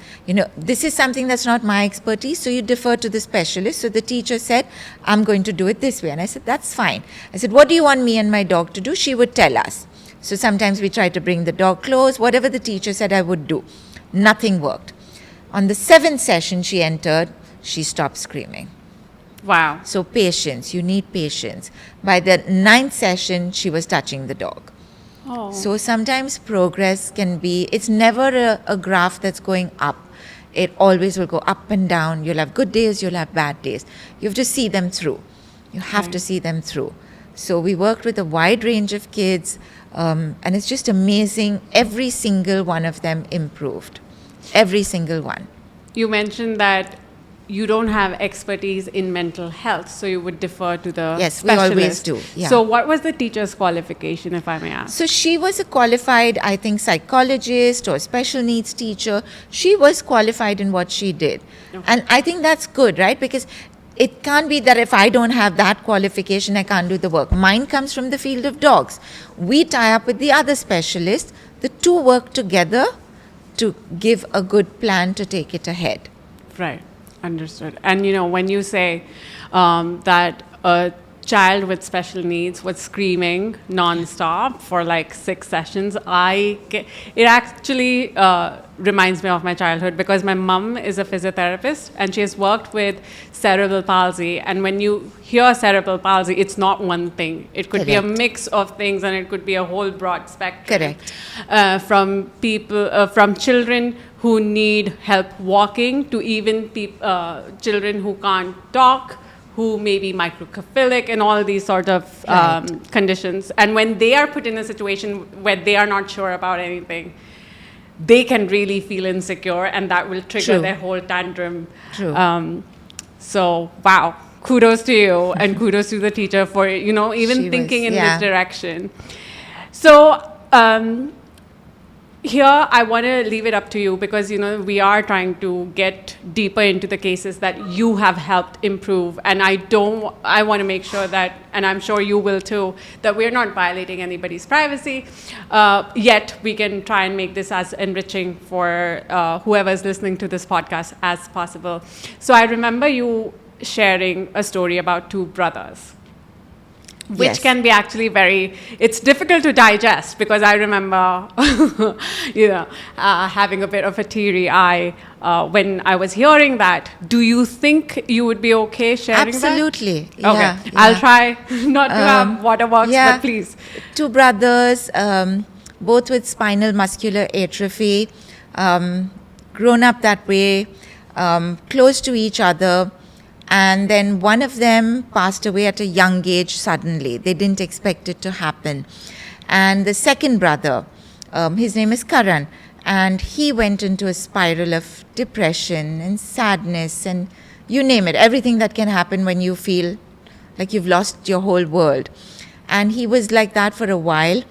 this is something that's not my expertise, so you defer to the specialist. So the teacher said, I'm going to do it this way. And I said, that's fine. I said, what do you want me and my dog to do? She would tell us. So sometimes we tried to bring the dog close. Whatever the teacher said, I would do. Nothing worked. On the 7th session she entered, she stopped screaming. Wow. So patience, you need patience. By the 9th session, she was touching the dog. Oh. So sometimes progress can be, it's never a graph that's going up. It always will go up and down. You'll have good days, you'll have bad days. You have to see them through. You have to see them through. So we worked with a wide range of kids, and it's just amazing. Every single one of them improved. Every single one. You mentioned that you don't have expertise in mental health, so you would defer to the Yes, specialist. we always do. Yeah. So what was the teacher's qualification, if I may ask? So she was a qualified, I think, psychologist or special needs teacher. She was qualified in what she did. Okay. And I think that's good, right? Because it can't be that if I don't have that qualification, I can't do the work. Mine comes from the field of dogs. We tie up with the other specialist. The two work together to give a good plan to take it ahead. Right. Understood. And when you say that a child with special needs was screaming nonstop for like 6 sessions, it actually reminds me of my childhood, because my mom is a physiotherapist and she has worked with cerebral palsy. And when you hear cerebral palsy, it's not one thing. It could be a mix of things, and it could be a whole broad spectrum. Correct. From people, from children who need help walking to even children who can't talk, who may be microcephalic, and all these sort of conditions. And when they are put in a situation where they are not sure about anything, they can really feel insecure, and that will trigger their whole tantrum. True. So, wow, kudos to you, and kudos to the teacher for, even thinking in this direction. So, here, I want to leave it up to you, because, we are trying to get deeper into the cases that you have helped improve. And I want to make sure that, and I'm sure you will too, that we're not violating anybody's privacy. Yet we can try and make this as enriching for whoever's listening to this podcast as possible. So I remember you sharing a story about 2 brothers. Which can be actually it's difficult to digest, because I remember, having a bit of a teary eye when I was hearing that. Do you think you would be okay sharing Absolutely. that? Okay. Yeah. I'll try not to have waterworks, but please. 2 brothers, both with spinal muscular atrophy, grown up that way, close to each other. And then one of them passed away at a young age suddenly. They didn't expect it to happen. And the second brother, his name is Karan, And he went into a spiral of depression and sadness and you name it, everything that can happen when you feel like you've lost your whole world. And he was like that for a while.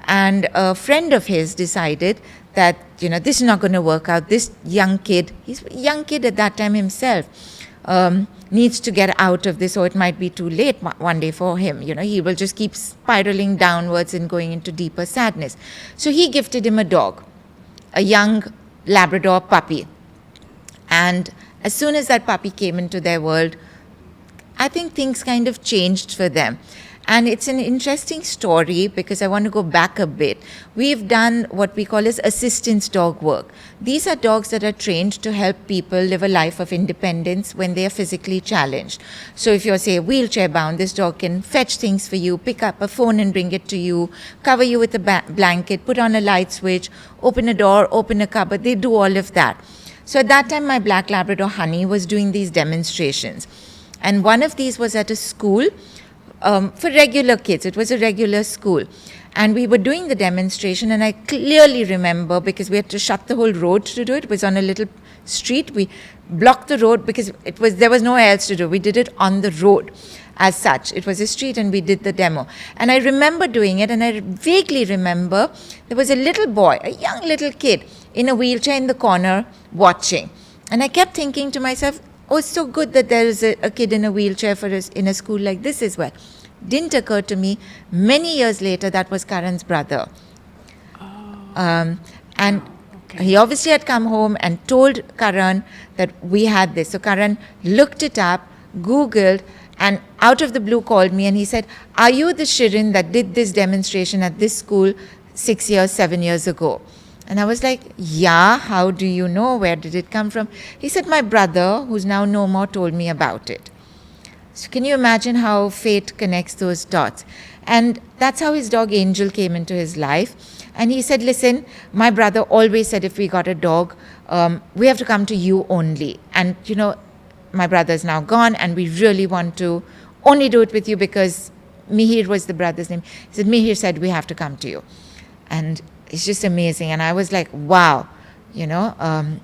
And a friend of his decided that, this is not going to work out. This young kid, he's a young kid at that time himself, needs to get out of this, or it might be too late one day for him. He will just keep spiraling downwards and going into deeper sadness. So he gifted him a dog, a young Labrador puppy. And as soon as that puppy came into their world, I think things kind of changed for them. And it's an interesting story because I want to go back a bit. We've done what we call as assistance dog work. These are dogs that are trained to help people live a life of independence when they are physically challenged. So if you're, say, wheelchair bound, this dog can fetch things for you, pick up a phone and bring it to you, cover you with a blanket, put on a light switch, open a door, open a cupboard. They do all of that. So at that time, my Black Labrador Honey was doing these demonstrations. And one of these was at a school for regular kids. It was a regular school. And we were doing the demonstration, and I clearly remember, because we had to shut the whole road to do it. It was on a little street. We blocked the road because there was nowhere else to do. We did it on the road as such. It was a street, and we did the demo. And I remember doing it, and I vaguely remember there was a little boy, a young little kid, in a wheelchair in the corner watching. And I kept thinking to myself, oh, it's so good that there is a kid in a wheelchair for us in a school like this as well. Didn't occur to me. Many years later, that was Karan's brother. And he obviously had come home and told Karan that we had this. So Karan looked it up, Googled, and out of the blue called me and he said, are you the Shirin that did this demonstration at this school 7 years ago? And I was like, yeah, how do you know? Where did it come from? He said, my brother, who's now no more, told me about it. So can you imagine how fate connects those dots? And that's how his dog Angel came into his life. And he said, listen, my brother always said if we got a dog, we have to come to you only. And, my brother's now gone and we really want to only do it with you because Mihir was the brother's name. He said, Mihir said we have to come to you. And it's just amazing. And I was like, wow, and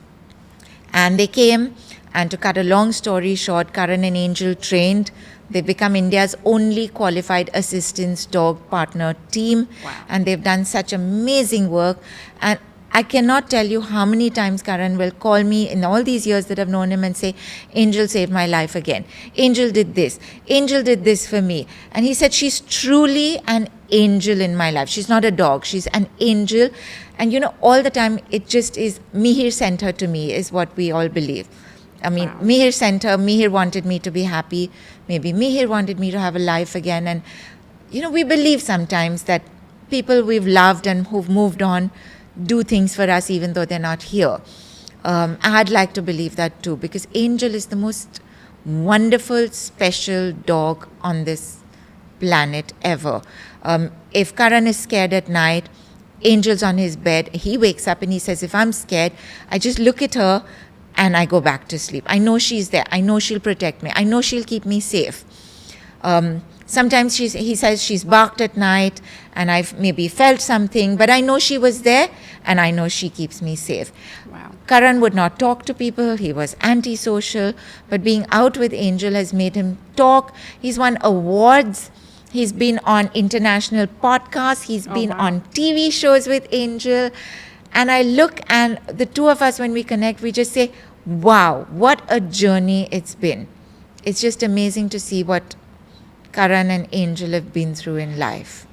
they came, and to cut a long story short, Karan and Angel trained. They've become India's only qualified assistance dog partner team. Wow. And they've done such amazing work. And I cannot tell you how many times Karan will call me in all these years that I've known him and say, Angel saved my life again. Angel did this. Angel did this for me. And he said, she's truly an angel in my life. She's not a dog. She's an angel. And, all the time, it just is, Mihir sent her to me, is what we all believe. I mean, wow. Mihir sent her. Mihir wanted me to be happy. Maybe Mihir wanted me to have a life again. And, we believe sometimes that people we've loved and who've moved on do things for us even though they're not here. I'd like to believe that too, because Angel is the most wonderful, special dog on this planet ever. If Karan is scared at night, Angel's on his bed, he wakes up and he says, if I'm scared, I just look at her and I go back to sleep. I know she's there. I know she'll protect me. I know she'll keep me safe. Sometimes he says she's barked at night and I've maybe felt something, but I know she was there and I know she keeps me safe. Wow. Karan would not talk to people. He was antisocial, but being out with Angel has made him talk. He's won awards. He's been on international podcasts. He's been on TV shows with Angel. And I look, and the two of us, when we connect, we just say, wow, what a journey it's been. It's just amazing to see what Karan and Angel have been through in life.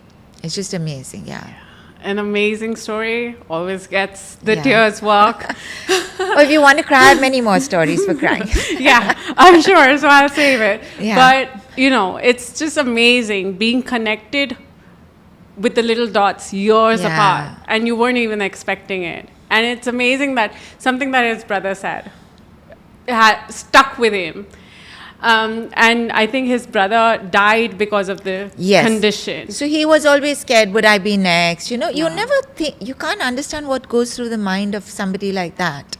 It's just amazing, yeah. An amazing story. Always gets the tears walk. Or if you want to cry, I have many more stories for crying. Yeah, I'm sure, so I'll save it. Yeah. But, it's just amazing being connected with the little dots years apart, and you weren't even expecting it. And it's amazing that something that his brother said had stuck with him. And I think his brother died because of the condition. So he was always scared, would I be next? You never think, you can't understand what goes through the mind of somebody like that.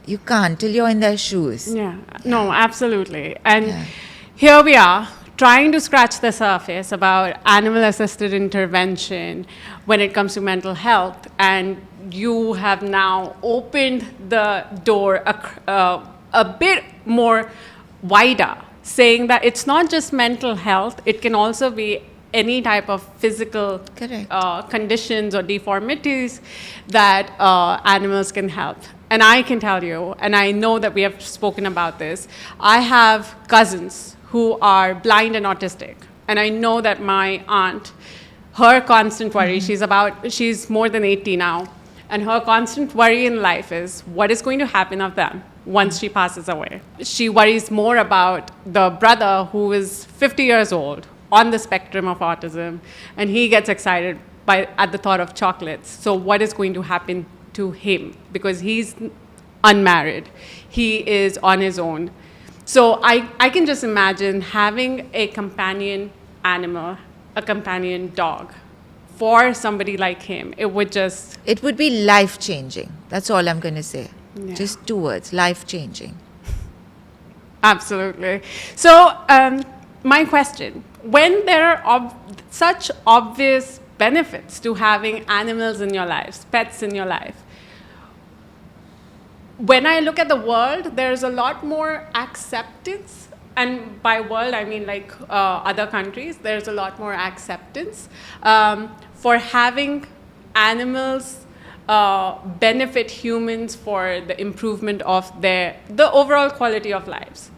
You can't till you're in their shoes. Yeah, no, absolutely. And here we are, trying to scratch the surface about animal-assisted intervention when it comes to mental health, and you have now opened the door a bit more wider, saying that it's not just mental health, it can also be any type of physical conditions or deformities that animals can help. And I can tell you, and I know that we have spoken about this, I have cousins who are blind and autistic. And I know that my aunt, her constant worry, she's more than 80 now, and her constant worry in life is what is going to happen of them once she passes away. She worries more about the brother who is 50 years old, on the spectrum of autism, and he gets excited at the thought of chocolates. So what is going to happen to him? Because he's unmarried. He is on his own. So I can just imagine having a companion animal, a companion dog, for somebody like him. It would be life-changing. That's all I'm going to say. Yeah. Just 2 words, life-changing. Absolutely. So my question, when there are such obvious benefits to having animals in your lives, pets in your life, when I look at the world, there's a lot more acceptance, and by world I mean like other countries, there's a lot more acceptance for having animals benefit humans for the improvement of the overall quality of lives.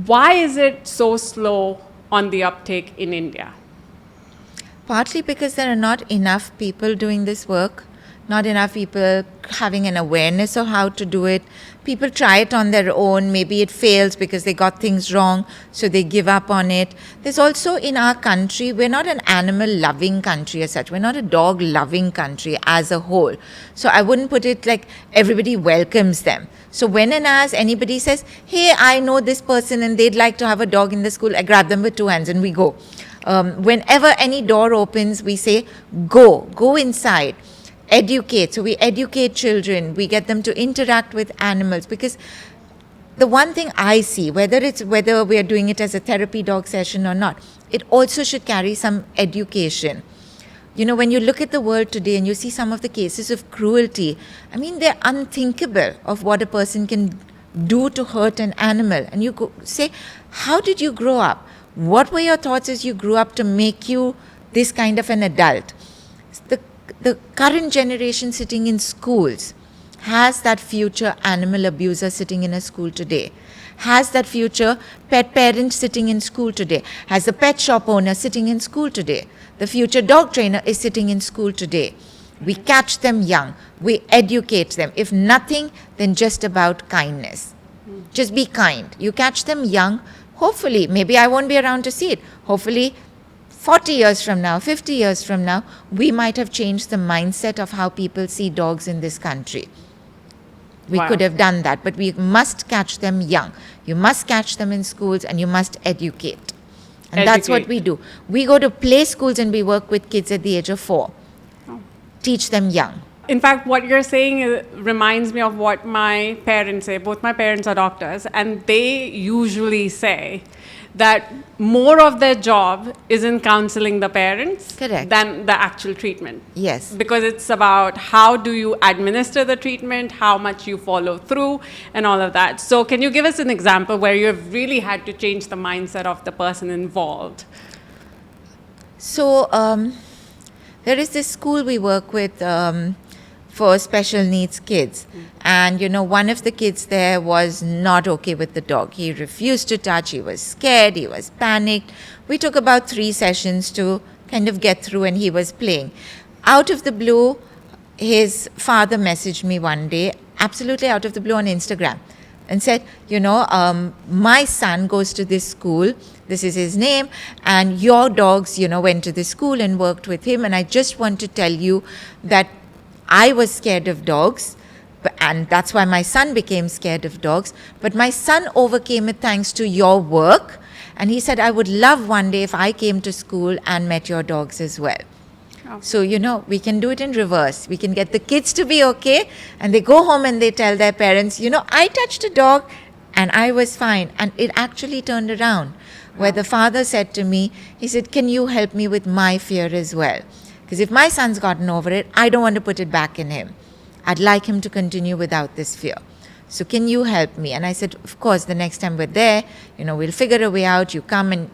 Why is it so slow on the uptake in India? Partly because there are not enough people doing this work, not enough people having an awareness of how to do it. People try it on their own. Maybe it fails because they got things wrong, so they give up on it. There's also, in our country, we're not an animal-loving country as such. We're not a dog-loving country as a whole. So I wouldn't put it like everybody welcomes them. So when and as anybody says, hey, I know this person and they'd like to have a dog in the school, I grab them with 2 hands and we go. Whenever any door opens, we say, go inside. Educate. So we educate children. We get them to interact with animals, because the one thing I see, whether we are doing it as a therapy dog session or not, it also should carry some education. You know, when you look at the world today and you see some of the cases of cruelty, I mean, they're unthinkable of what a person can do to hurt an animal. And you say, how did you grow up? What were your thoughts as you grew up to make you this kind of an adult? The current generation sitting in schools has that future animal abuser sitting in a school today, has that future pet parent sitting in school today, has the pet shop owner sitting in school today, the future dog trainer is sitting in school today. We catch them young, we educate them. If nothing, then just about kindness. Just be kind. You catch them young, hopefully, maybe I won't be around to see it, hopefully 40 years from now, 50 years from now, we might have changed the mindset of how people see dogs in this country. We could have done that, but we must catch them young. You must catch them in schools and you must educate. And that's what we do. We go to play schools and we work with kids at the age of 4. Teach them young. In fact, what you're saying reminds me of what my parents say. Both my parents are doctors, and they usually say that more of their job is in counseling the parents than the actual treatment. Yes. Because it's about how do you administer the treatment, how much you follow through, and all of that. So can you give us an example where you've really had to change the mindset of the person involved? So there is this school we work with for special needs kids. And, you know, one of the kids there was not okay with the dog. He refused to touch. He was scared. He was panicked. We took about 3 sessions to kind of get through, and he was playing. Out of the blue, his father messaged me one day, absolutely out of the blue, on Instagram, and said, you know, my son goes to this school. This is his name. And your dogs, you know, went to this school and worked with him. And I just want to tell you that I was scared of dogs, and that's why my son became scared of dogs. But my son overcame it thanks to your work. And he said, I would love one day if I came to school and met your dogs as well. Oh. So, you know, we can do it in reverse. We can get the kids to be okay, and they go home and they tell their parents, you know, I touched a dog and I was fine. And it actually turned around. where the father said to me, he said, can you help me with my fear as well? Because if my son's gotten over it, I don't want to put it back in him. I'd like him to continue without this fear. So can you help me? And I said, of course, the next time we're there, we'll figure a way out. You come, and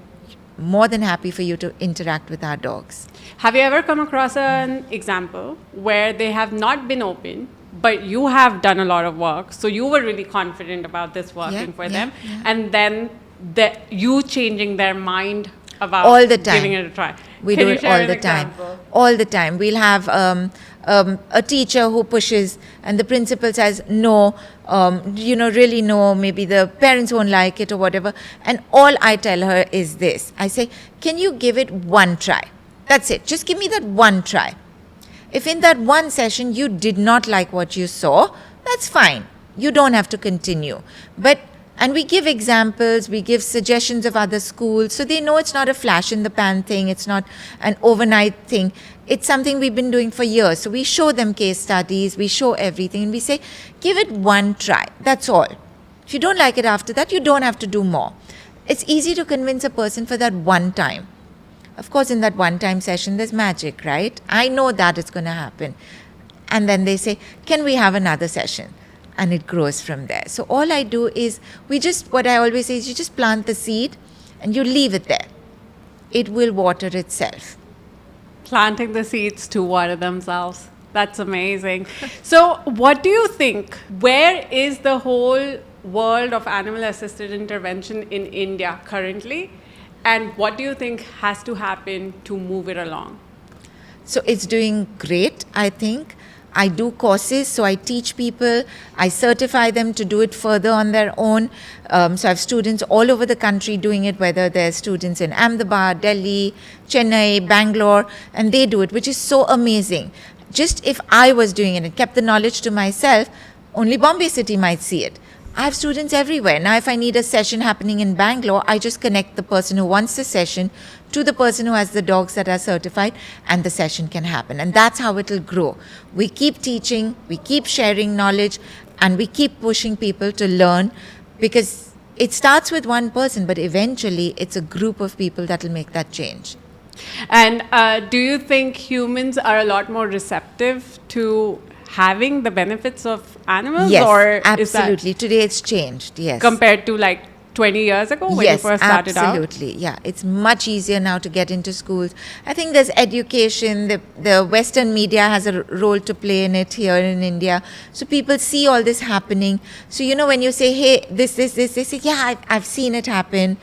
more than happy for you to interact with our dogs. Have you ever come across an example where they have not been open, but you have done a lot of work, so you were really confident about this working for them, and then you changing their mind about all the time. Giving it a try? We do it all the time. All the time. We'll have a teacher who pushes, and the principal says, no, really no, maybe the parents won't like it or whatever. And all I tell her is this. I say, can you give it one try? That's it. Just give me that one try. If in that one session you did not like what you saw, that's fine. You don't have to continue. And we give examples, we give suggestions of other schools, so they know it's not a flash in the pan thing, it's not an overnight thing. It's something we've been doing for years. So we show them case studies, we show everything, and we say, give it one try. That's all. If you don't like it after that, you don't have to do more. It's easy to convince a person for that one time. Of course, in that one-time session, there's magic, right? I know that it's going to happen. And then they say, can we have another session? And it grows from there. So all I do is, what I always say is, you just plant the seed and you leave it there. It will water itself. Planting the seeds to water themselves. That's amazing. So what do you think? Where is the whole world of animal-assisted intervention in India currently? And what do you think has to happen to move it along? So it's doing great, I think. I do courses, so I teach people, I certify them to do it further on their own. So I have students all over the country doing it, whether they're students in Ahmedabad, Delhi, Chennai, Bangalore, and they do it, which is so amazing. Just if I was doing it and kept the knowledge to myself, only Bombay City might see it. I have students everywhere. Now, if I need a session happening in Bangalore, I just connect the person who wants the session to the person who has the dogs that are certified, and the session can happen. And that's how it will grow. We keep teaching, we keep sharing knowledge, and we keep pushing people to learn, because it starts with one person, but eventually it's a group of people that will make that change. And do you think humans are a lot more receptive to having the benefits of animals? Yes, or absolutely. Today it's changed, yes. Compared to like 20 years ago when you first started absolutely. Yeah, it's much easier now to get into schools. I think there's education, the Western media has a role to play in it here in India. So people see all this happening. So, when you say, hey, this, they say, yeah, I've seen it happen.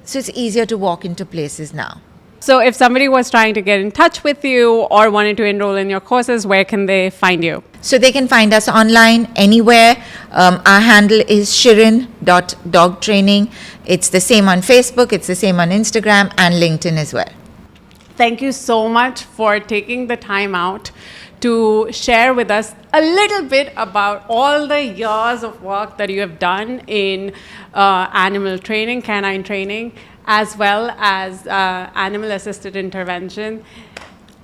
So it's easier to walk into places now. So if somebody was trying to get in touch with you or wanted to enroll in your courses, where can they find you? So they can find us online, anywhere. Our handle is shirin.dogtraining. It's the same on Facebook, it's the same on Instagram and LinkedIn as well. Thank you so much for taking the time out to share with us a little bit about all the years of work that you have done in animal training, canine training, as well as animal-assisted intervention.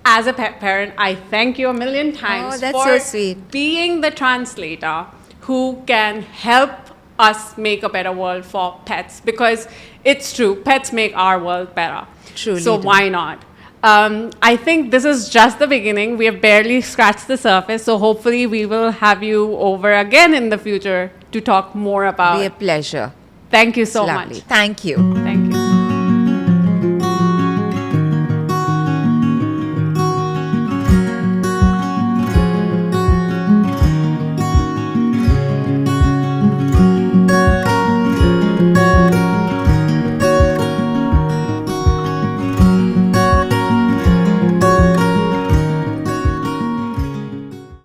As a pet parent, I thank you a million times for so sweet. Being the translator who can help us make a better world for pets, because it's true, pets make our world better. Truly. So why not? I think this is just the beginning. We have barely scratched the surface, so hopefully we will have you over again in the future to talk more about. It'll be a pleasure. Thank you so Lovely. much. Thank you.